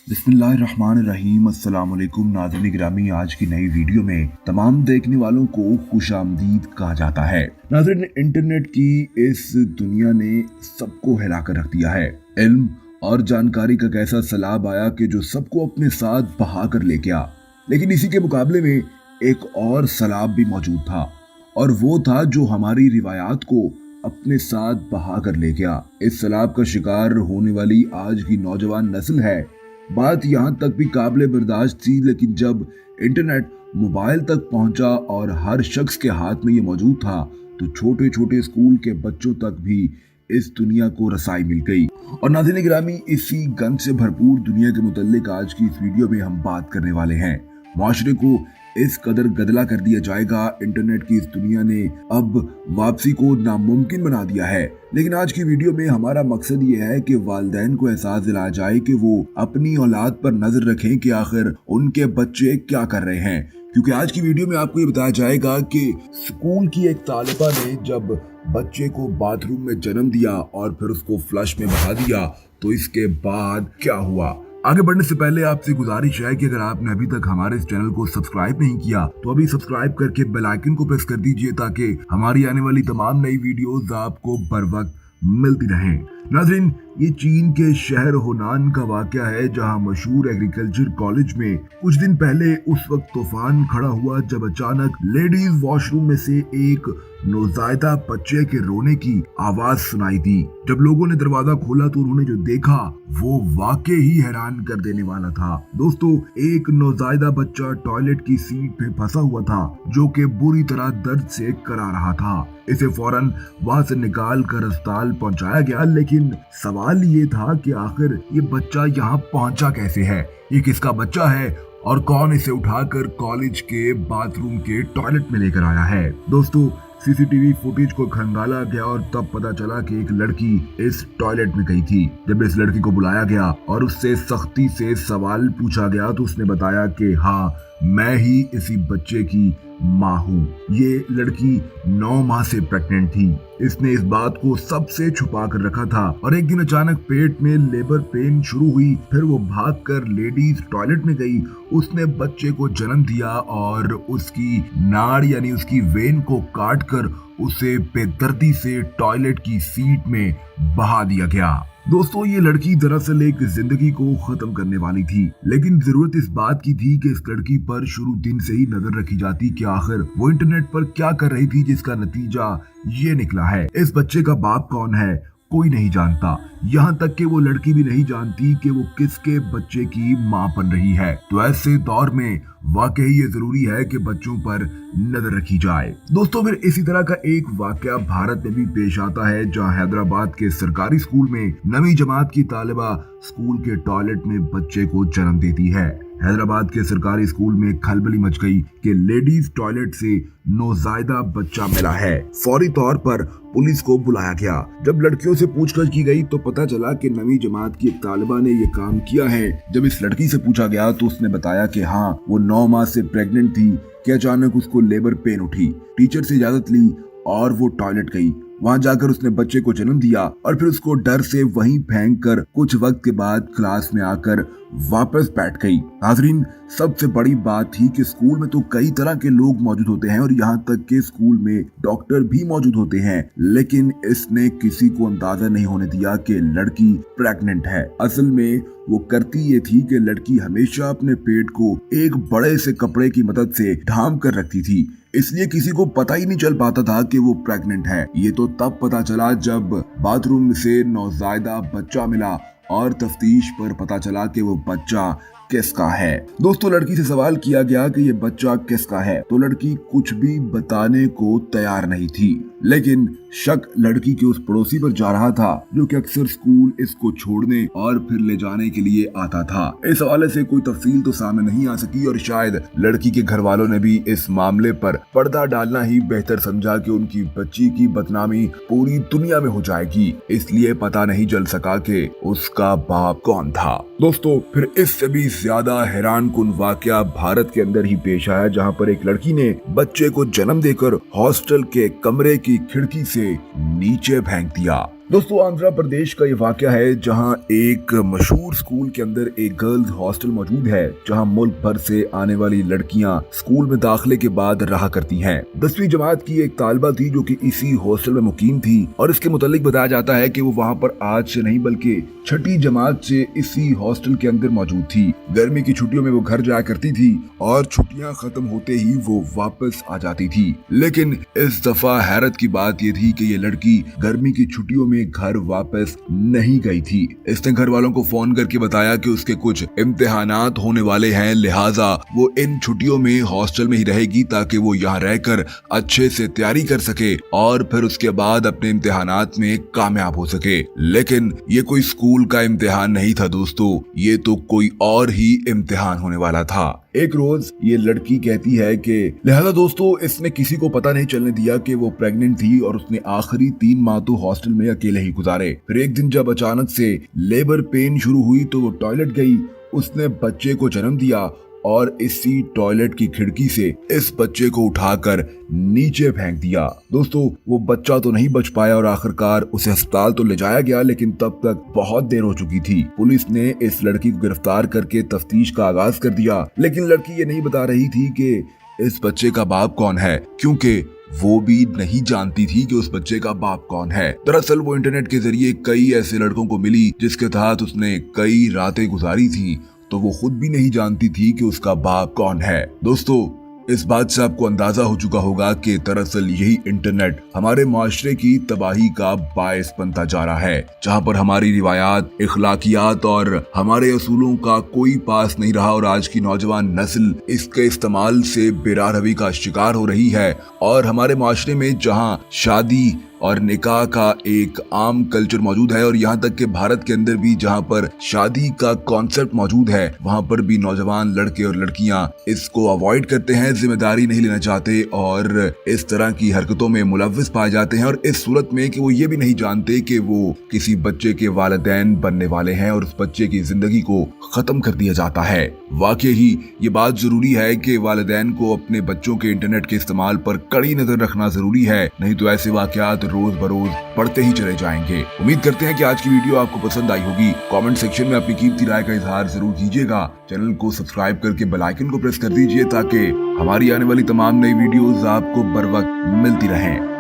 बिस्मिल्लाहिर्रहमानिर्रहीम। अस्सलाम वालेकुम नाज़रीन गिरामी, आज की नई वीडियो में तमाम देखने वालों को खुशामदीद कहा जाता है। नाज़रीन, इंटरनेट की इस दुनिया ने सबको हिला कर रख दिया है। इल्म और जानकारी का कैसा सैलाब आया कि जो सबको अपने साथ बहा कर ले गया। लेकिन इसी के मुकाबले में एक और सैलाब भी मौजूद था, और वो था जो हमारी रिवायात को अपने साथ बहा कर ले गया। इस सैलाब का शिकार होने वाली आज की नौजवान नस्ल है। बात यहाँ तक भी काबिले बर्दाश्त थी, लेकिन जब इंटरनेट मोबाइल तक पहुंचा और हर शख्स के हाथ में ये मौजूद था, तो छोटे छोटे स्कूल के बच्चों तक भी इस दुनिया को रसाई मिल गई। और नाज़रीन गिरामी, इसी गंज से भरपूर दुनिया के मुतल्लिक आज की इस वीडियो में हम बात करने वाले हैं। माशरे को इस कदर गदला कर दिया जाएगा, इंटरनेट की इस दुनिया ने अब वापसी को नामुमकिन बना दिया है। लेकिन आज की वीडियो में हमारा मकसद ये है कि वालिदैन को एहसास दिलाया जाए कि वो अपनी औलाद पर नजर रखें कि आखिर उनके बच्चे क्या कर रहे हैं। क्योंकि आज की वीडियो में आपको ये बताया जाएगा कि स्कूल की एक तालिबा ने जब बच्चे को बाथरूम में जन्म दिया और फिर उसको फ्लश में बहा दिया, तो इसके बाद क्या हुआ। आगे बढ़ने से पहले आपसे गुजारिश है कि अगर आपने अभी तक हमारे इस चैनल को सब्सक्राइब नहीं किया तो अभी सब्सक्राइब करके बेल आइकन को प्रेस कर दीजिए, ताकि हमारी आने वाली तमाम नई वीडियोस आपको बर वक्त मिलती रहें। नाज़रीन, ये चीन के शहर होनान का वाकया है, जहां मशहूर एग्रीकल्चर कॉलेज में कुछ दिन पहले उस वक्त तूफान खड़ा हुआ जब अचानक लेडीज वॉशरूम में से एक नौजायदा बच्चे के रोने की आवाज सुनाई दी। जब लोगों ने दरवाजा खोला तो उन्होंने जो देखा वो वाकई ही हैरान कर देने वाला था। दोस्तों, एक नौजायदा बच्चा टॉयलेट की सीट पे फंसा हुआ था, जो कि बुरी तरह दर्द से करा रहा था। इसे फौरन वहां से निकाल कर अस्पताल पहुंचाया गया, लेकिन सवाल ये था कि आखिर ये बच्चा यहाँ पहुंचा कैसे है, ये किसका बच्चा है और कौन इसे उठाकर कॉलेज के बाथरूम के टॉयलेट में लेकर आया है। दोस्तों, सीसीटीवी फुटेज को खंगाला गया और तब पता चला कि एक लड़की इस टॉयलेट में गई थी। जब इस लड़की को बुलाया गया और उससे सख्ती से सवाल पूछा गया तो उसने बताया कि हाँ, मैं ही इसी बच्चे की माँ हूँ। ये लड़की 9 माह से प्रेग्नेंट थी। इसने इस बात को सबसे छुपा कर रखा था और एक दिन अचानक पेट में लेबर पेन शुरू हुई। फिर वो भागकर लेडीज टॉयलेट में गई, उसने बच्चे को जन्म दिया और उसकी नाड़ यानी उसकी वेन को काट कर उसे बेदर्दी से टॉयलेट की सीट में बहा दिया गया। दोस्तों, ये लड़की दरअसल एक जिंदगी को खत्म करने वाली थी, लेकिन जरूरत इस बात की थी कि इस लड़की पर शुरू दिन से ही नजर रखी जाती कि आखिर वो इंटरनेट पर क्या कर रही थी, जिसका नतीजा ये निकला है। इस बच्चे का बाप कौन है कोई नहीं जानता, यहाँ तक कि वो लड़की भी नहीं जानती कि वो किसके बच्चे की माँ बन रही है। तो ऐसे दौर में वाकई ये जरूरी है कि बच्चों पर नजर रखी जाए। दोस्तों, फिर इसी तरह का एक वाकया भारत में भी पेश आता है, जहाँ हैदराबाद के सरकारी स्कूल में 9वीं जमात की तालिबा स्कूल के टॉयलेट में बच्चे को जन्म देती है। हैदराबाद के सरकारी स्कूल में खलबली मच गई कि लेडीज टॉयलेट से नौजायदा बच्चा मिला है। फौरी तौर पर पुलिस को बुलाया गया। जब लड़कियों से पूछताछ की गई तो पता चला कि 9वीं जमात की एक तालिबा ने ये काम किया है। जब इस लड़की से पूछा गया तो उसने बताया कि हाँ, वो 9 माह से प्रेग्नेंट थी कि अचानक उसको लेबर पेन उठी। टीचर से इजाजत ली और वो टॉयलेट गई। वहां जाकर उसने बच्चे को जन्म दिया और फिर उसको डर से वहीं फेंक कर कुछ वक्त के बाद क्लास में आकर वापस बैठ गई। नाज़रीन, सबसे बड़ी बात थी कि स्कूल में तो कई तरह के लोग मौजूद होते हैं और यहाँ तक कि स्कूल में डॉक्टर भी मौजूद होते हैं, लेकिन इसने किसी को अंदाजा नहीं होने दिया कि लड़की प्रेग्नेंट है। असल में वो करती ये थी कि लड़की हमेशा अपने पेट को एक बड़े से कपड़े की मदद से ढांप कर रखती थी, इसलिए किसी को पता ही नहीं चल पाता था कि वो प्रेग्नेंट है। ये तो तब पता चला जब बाथरूम से नौजायदा बच्चा मिला और तफ्तीश पर पता चला कि वो बच्चा किसका है। दोस्तों, लड़की से सवाल किया गया कि ये बच्चा किसका है, तो लड़की कुछ भी बताने को तैयार नहीं थी। लेकिन शक लड़की के उस पड़ोसी पर जा रहा था जो कि अक्सर स्कूल इसको छोड़ने और फिर ले जाने के लिए आता था। इस हवाले से कोई तफसील तो सामने नहीं आ सकी और शायद लड़की के घर वालों ने भी इस मामले पर पर्दा डालना ही बेहतर समझा कि उनकी बच्ची की बदनामी पूरी दुनिया में हो जाएगी, इसलिए पता नहीं चल सका कि उसका बाप कौन था। दोस्तों, फिर इससे भी ज्यादा हैरानकुन वाकया भारत के अंदर ही पेश आया, जहाँ पर एक लड़की ने बच्चे को जन्म देकर हॉस्टल के कमरे की खिड़की से नीचे फेंक दिया। दोस्तों, आंध्र प्रदेश का ये वाकया है जहां एक मशहूर स्कूल के अंदर एक गर्ल्स हॉस्टल मौजूद है, जहां मुल्क भर से आने वाली लड़कियां स्कूल में दाखिले के बाद रहा करती हैं। 10वीं जमात की एक तालिबा थी जो कि इसी हॉस्टल में मुकीम थी और इसके मुतालिक बताया जाता है कि वो वहां पर आज से नहीं बल्कि 6ठी जमात से इसी हॉस्टल के अंदर मौजूद थी। गर्मी की छुट्टियों में वो घर जाया करती थी और छुट्टियां खत्म होते ही वो वापस आ जाती थी। लेकिन इस दफा हैरत की बात ये थी कि ये लड़की गर्मी की छुट्टियों में घर वापस नहीं गई थी। इसने घर वालों को फोन करके बताया कि उसके कुछ इम्तिहानात होने वाले हैं, लिहाजा वो इन छुट्टियों में हॉस्टल में ही रहेगी ताकि वो यहाँ रहकर अच्छे से तैयारी कर सके और फिर उसके बाद अपने इम्तिहानात में कामयाब हो सके। लेकिन ये कोई स्कूल का इम्तिहान नहीं था दोस्तों, ये तो कोई और ही इम्तिहान होने वाला था। एक रोज ये लड़की कहती है कि लिहाजा दोस्तों इसने किसी को पता नहीं चलने दिया कि वो प्रेग्नेंट थी और उसने आखिरी 3 माह तो हॉस्टल में अकेले ही गुजारे। फिर एक दिन जब अचानक से लेबर पेन शुरू हुई तो वो टॉयलेट गई, उसने बच्चे को जन्म दिया और इसी टॉयलेट की खिड़की से इस बच्चे को उठाकर नीचे फेंक दिया। दोस्तों, वो बच्चा तो नहीं बच पाया और आखिरकार उसे अस्पताल तो ले जाया गया, लेकिन तब तक बहुत देर हो चुकी थी। पुलिस ने इस लड़की को गिरफ्तार करके तफ्तीश का आगाज कर दिया, लेकिन लड़की ये नहीं बता रही थी कि इस बच्चे का बाप कौन है, क्योंकि वो भी नहीं जानती थी कि उस बच्चे का बाप कौन है। दरअसल वो इंटरनेट के जरिए कई ऐसे लड़कों को मिली जिसके तहत उसने कई रातें गुजारी थी, तो वो खुद भी नहीं जानती थी कि उसका बाप कौन है। दोस्तों, इस बात से आपको अंदाजा हो चुका होगा कि दरअसल यही इंटरनेट हमारे माशरे की तबाही का बायस बनता जा रहा है, जहां पर हमारी रिवायात, इखलाकियात और हमारे असूलों का कोई पास नहीं रहा और आज की नौजवान नस्ल इसके इस्तेमाल से बेरारवी का शिकार हो रही है। और हमारे माशरे में जहां शादी और निकाह का एक आम कल्चर मौजूद है और यहाँ तक कि भारत के अंदर भी जहाँ पर शादी का कॉन्सेप्ट मौजूद है, वहाँ पर भी नौजवान लड़के और लड़कियाँ इसको अवॉइड करते हैं, जिम्मेदारी नहीं लेना चाहते और इस तरह की हरकतों में मुलव्विस पाए जाते हैं। और इस सूरत में कि वो ये भी नहीं जानते कि वो किसी बच्चे के वालिदैन बनने वाले हैं और उस बच्चे की जिंदगी को खत्म कर दिया जाता है। वाकई ही ये बात जरूरी है कि वालिदैन को अपने बच्चों के इंटरनेट के इस्तेमाल पर कड़ी नजर रखना जरूरी है, नहीं तो ऐसे वाकयात रोज बरोज बढ़ते ही चले जाएंगे। उम्मीद करते हैं कि आज की वीडियो आपको पसंद आई होगी। कमेंट सेक्शन में अपनी कीमती राय का इजहार जरूर कीजिएगा। चैनल को सब्सक्राइब करके बेल आइकन को प्रेस कर दीजिए ताकि हमारी आने वाली तमाम नई वीडियोस आपको बर वक्त मिलती रहें।